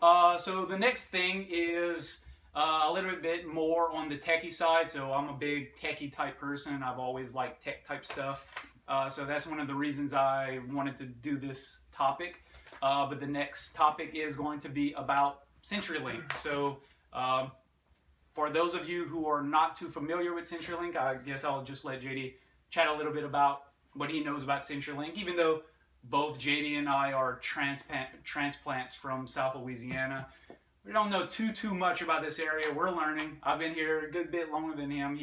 So the next thing is a little bit more on the techie side. So I'm a big techie type person. I've always liked tech type stuff. So that's one of the reasons I wanted to do this topic. But the next topic is going to be about CenturyLink. So for those of you who are not too familiar with CenturyLink, I guess I'll just let JD chat a little bit about what he knows about CenturyLink, even though both JD and I are transplants from South Louisiana. We don't know too much about this area. We're learning. I've been here a good bit longer than him.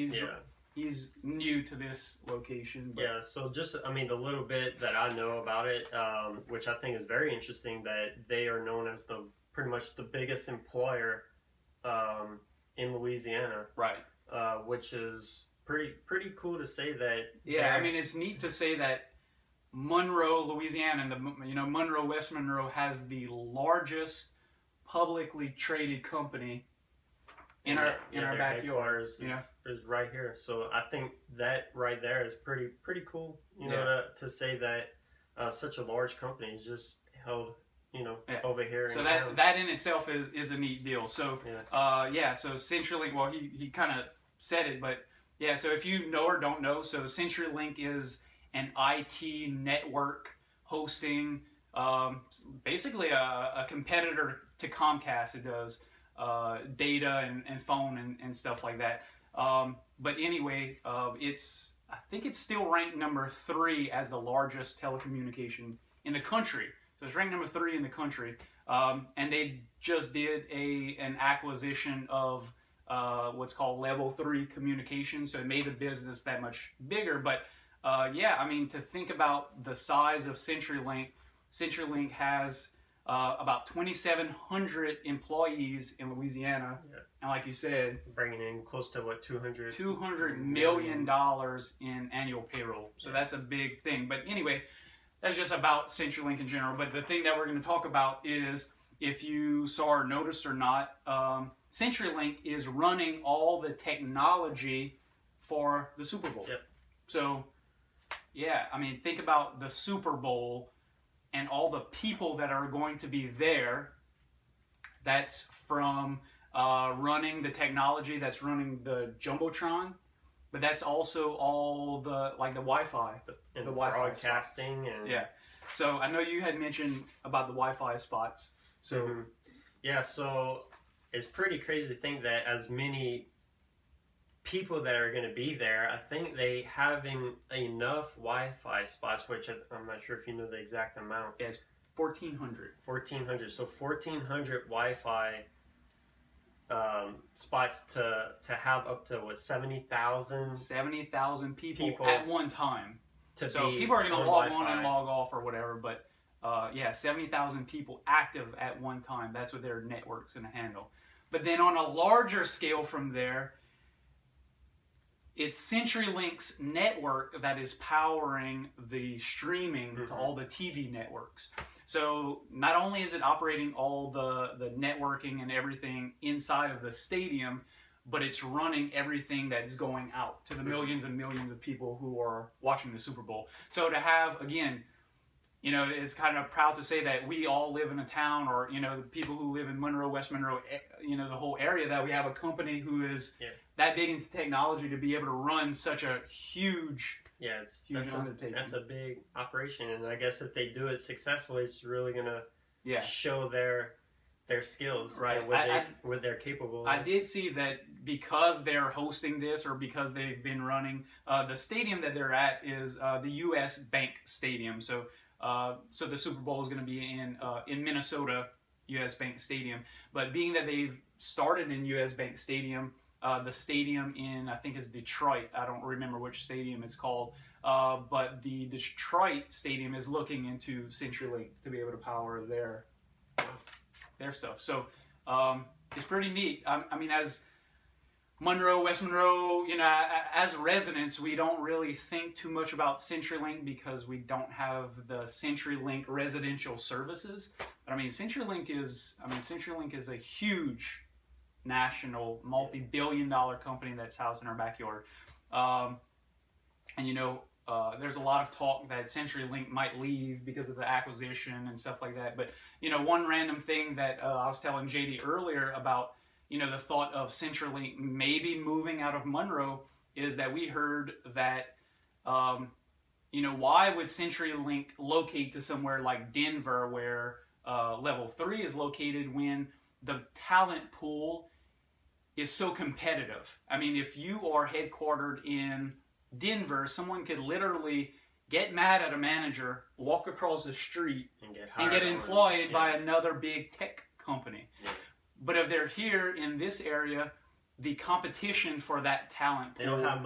He's new to this location. But. Yeah, so just, I mean, the little bit that I know about it, which I think is very interesting, that they are known as pretty much the biggest employer in Louisiana. Right. Which is pretty cool to say that. Yeah, I mean, it's neat to say that Monroe, Louisiana, and Monroe, West Monroe has the largest publicly traded company in our backyard. Is right here. So I think that right there is pretty cool. To say that such a large company is just held over here. So that in itself is a neat deal. So so CenturyLink. Well, he kind of said it, but yeah. So if you know or don't know, so CenturyLink is an IT network hosting, basically a competitor to Comcast. It does data and phone and stuff like that. But anyway, I think it's still ranked number 3 as the largest telecommunication in the country. So it's ranked number 3 in the country. And they just did an acquisition of what's called level 3 communication. So it made the business that much bigger. But I mean, to think about the size of CenturyLink has about 2,700 employees in Louisiana, and like you said, bringing in close to what, $200 million in annual payroll. So that's a big thing. But anyway, that's just about CenturyLink in general. But the thing that we're going to talk about is, if you saw or noticed or not, CenturyLink is running all the technology for the Super Bowl. Yep. So yeah, I mean, think about the Super Bowl and all the people that are going to be there. That's from running the technology, that's running the Jumbotron, but that's also all the Wi-Fi, the Wi-Fi broadcasting spots. Yeah. So I know you had mentioned about the Wi-Fi spots. So yeah, so it's pretty crazy to think that as many people that are going to be there, I think they having enough Wi-Fi spots, which I'm not sure if you know the exact amount. Yeah, it's 1,400. 1,400. So 1,400 Wi-Fi spots to have up to what, 70,000? 70,000 people at one time. So people are going to log on and log off or whatever, but 70,000 people active at one time. That's what their network's going to handle. But then on a larger scale from there, it's CenturyLink's network that is powering the streaming to all the TV networks. So not only is it operating all the networking and everything inside of the stadium, but it's running everything that's going out to the millions and millions of people who are watching the Super Bowl. So to have, again, it's kind of proud to say that we all live in a town, or, the people who live in Monroe, West Monroe, the whole area, that we have a company who is that big into technology to be able to run such a huge undertaking. That's a big operation, and I guess if they do it successfully, it's really going to show their skills, right? What they're capable of. I did see that because they're hosting this, or because they've been running, the stadium that they're at is the U.S. Bank Stadium. So the Super Bowl is going to be in Minnesota, U.S. Bank Stadium. But being that they've started in U.S. Bank Stadium, the stadium in, I think, is Detroit. I don't remember which stadium it's called. But the Detroit stadium is looking into CenturyLink to be able to power their stuff. So it's pretty neat. I mean, as Monroe, West Monroe, as residents, we don't really think too much about CenturyLink because we don't have the CenturyLink residential services. But I mean, CenturyLink is a huge national, multi-billion-dollar company that's housed in our backyard. And there's a lot of talk that CenturyLink might leave because of the acquisition and stuff like that. But, you know, one random thing that I was telling JD earlier about, you know, the thought of CenturyLink maybe moving out of Monroe is that we heard that, you know, why would CenturyLink locate to somewhere like Denver where Level 3 is located when the talent pool is so competitive? I mean, if you are headquartered in Denver, someone could literally get mad at a manager, walk across the street, and get employed by another big tech company. Yeah. But if they're here in this area, the competition for that talent pool, they don't have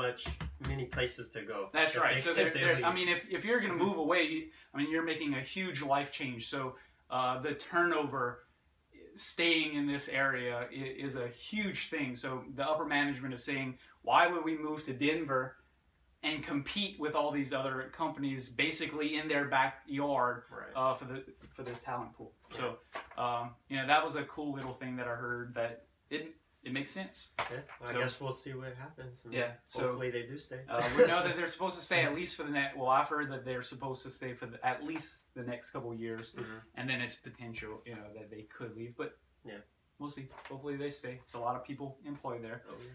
many places to go. That's right. So I mean, if you're going to move away, I mean, you're making a huge life change. So the turnover staying in this area is a huge thing. So the upper management is saying, why would we move to Denver and compete with all these other companies basically in their backyard for this talent pool? Yeah. So you know, that was a cool little thing that I heard that it makes sense. Okay. Well, I guess we'll see what happens. Yeah. Hopefully they do stay. We know that they're supposed to stay at least for the next. Well, I've heard that they're supposed to stay for at least the next couple of years, and then it's potential, you know, that they could leave. But yeah, we'll see. Hopefully they stay. It's a lot of people employed there. Oh, yeah.